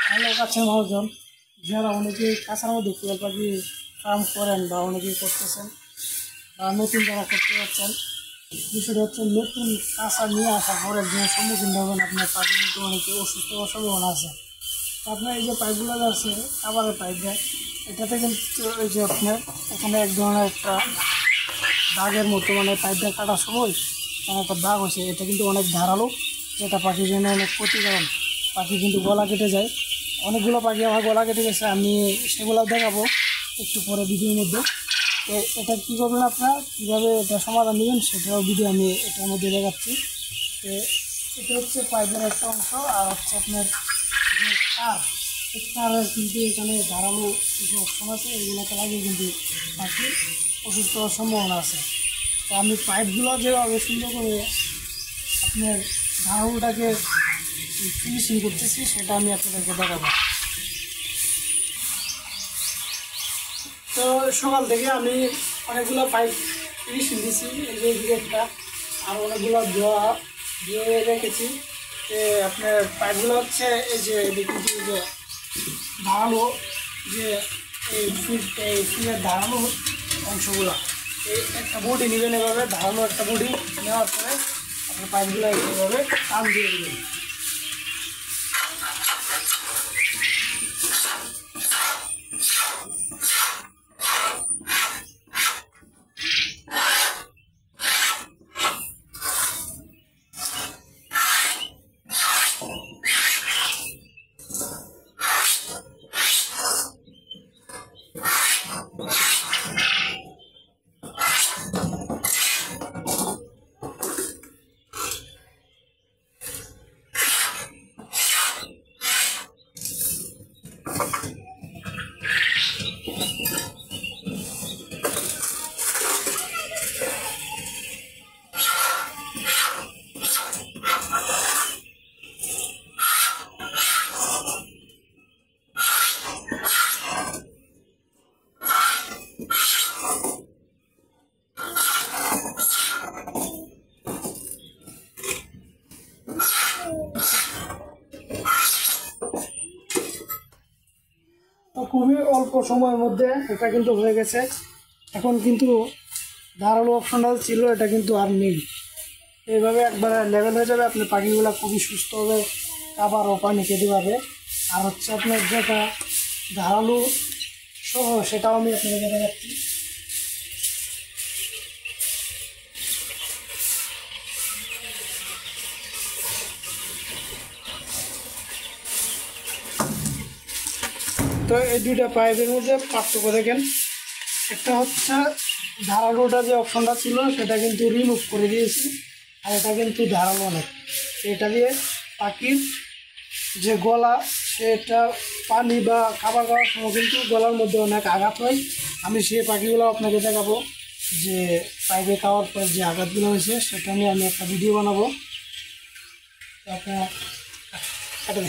ভালো কাছে মানুষজন যারা অনেকেই কাঁচার মধ্যে কোয়েল পাখি ফার্ম করেন বা অনেকেই করতেছেন বা নতুন যারা করতে যাচ্ছেন, বিষয়টা হচ্ছে নতুন কাঁচা নিয়ে আসার পরে যে সম্মুখীন হবেন আপনার পাখি কিন্তু অনেকে অসুস্থ হওয়ার সম্ভাবনা আছে। তো আপনার এই যে পাইপগুলো আছে খাবারের পাইপ দেয়, এটাতে কিন্তু এই যে আপনার এখানে এক ধরনের একটা দাগের মতো মানে পাইপটা কাটার সময় এখানে একটা দাগ হয়েছে, এটা কিন্তু অনেক ধারালো, যেটা পাখির জন্য অনেক ক্ষতিকারণ। পাখি কিন্তু গলা কেটে যায়, অনেকগুলো পাখি আমার গলা কেটে গেছে, আমি সেগুলো দেখাবো একটু পরে ভিডিওর মধ্যে। তো এটা কী করবেন আপনারা, কীভাবে এটা সমাধান নেবেন সেটাও ভিডিও আমি এটার মধ্যে দেখাচ্ছি। তো এটা হচ্ছে পাইপের একটা অংশ, আর হচ্ছে আপনার যে তার, এই তারের কিন্তু এখানে ধারালো কিছু অপশন আছে, এগুলোকে লাগিয়ে কিন্তু পাখি অসুস্থ হওয়ার সম্ভাবনা আছে। তো আমি পাইপগুলো যেভাবে সুন্দর করে আপনার ধারালোটাকে ফিনিশিং করতেছি সেটা আমি আপনাদেরকে দেখাবো। তো সকাল থেকে আমি অনেকগুলো পাইপ ফিনিশিং দিয়েছি, এই যে এদিকে একটা, আর অনেকগুলো ধোয়া রেখেছি। আপনার পাইপগুলো হচ্ছে এই যে দেখি যে ধারালো, যে এই ফিলের ধারালো অংশগুলো, এই একটা বডি নেবেন, এভাবে ধারালো একটা বডি নেওয়ার পরে আপনার পাইপগুলো এইভাবে টান দিয়ে দেবেন। তো খুবই অল্প সময়ের মধ্যে এটা কিন্তু হয়ে গেছে। এখন কিন্তু ধারালো অপশনটা ছিল, এটা কিন্তু আর নেই। এইভাবে একবার লেভেল হয়ে যাবে, আপনার পাখিগুলো খুবই সুস্থভাবে খাবার ও পানি খেতে পারবে। আর হচ্ছে আপনার যেটা ধারালো সহ সেটাও আমি আপনাদের দেখাচ্ছি। তো এই দুইটা পাইপের মধ্যে পার্থক্য দেখেন, একটা হচ্ছে ধারালোটা যে অপশনটা ছিল সেটা কিন্তু রিমুভ করে দিয়েছি, আর এটা কিন্তু ধারালো অনেক। এটা দিয়ে পাখির যে গলা, সেটা পানি বা খাবার খাওয়ার সময় কিন্তু গলার মধ্যে অনেক আঘাত হয়। আমি সেই পাখিগুলো আপনাকে দেখাবো, যে পাইপে খাওয়ার পর যে আঘাতগুলো হয়েছে সেটা নিয়ে আমি একটা ভিডিও বানাবো। আপনার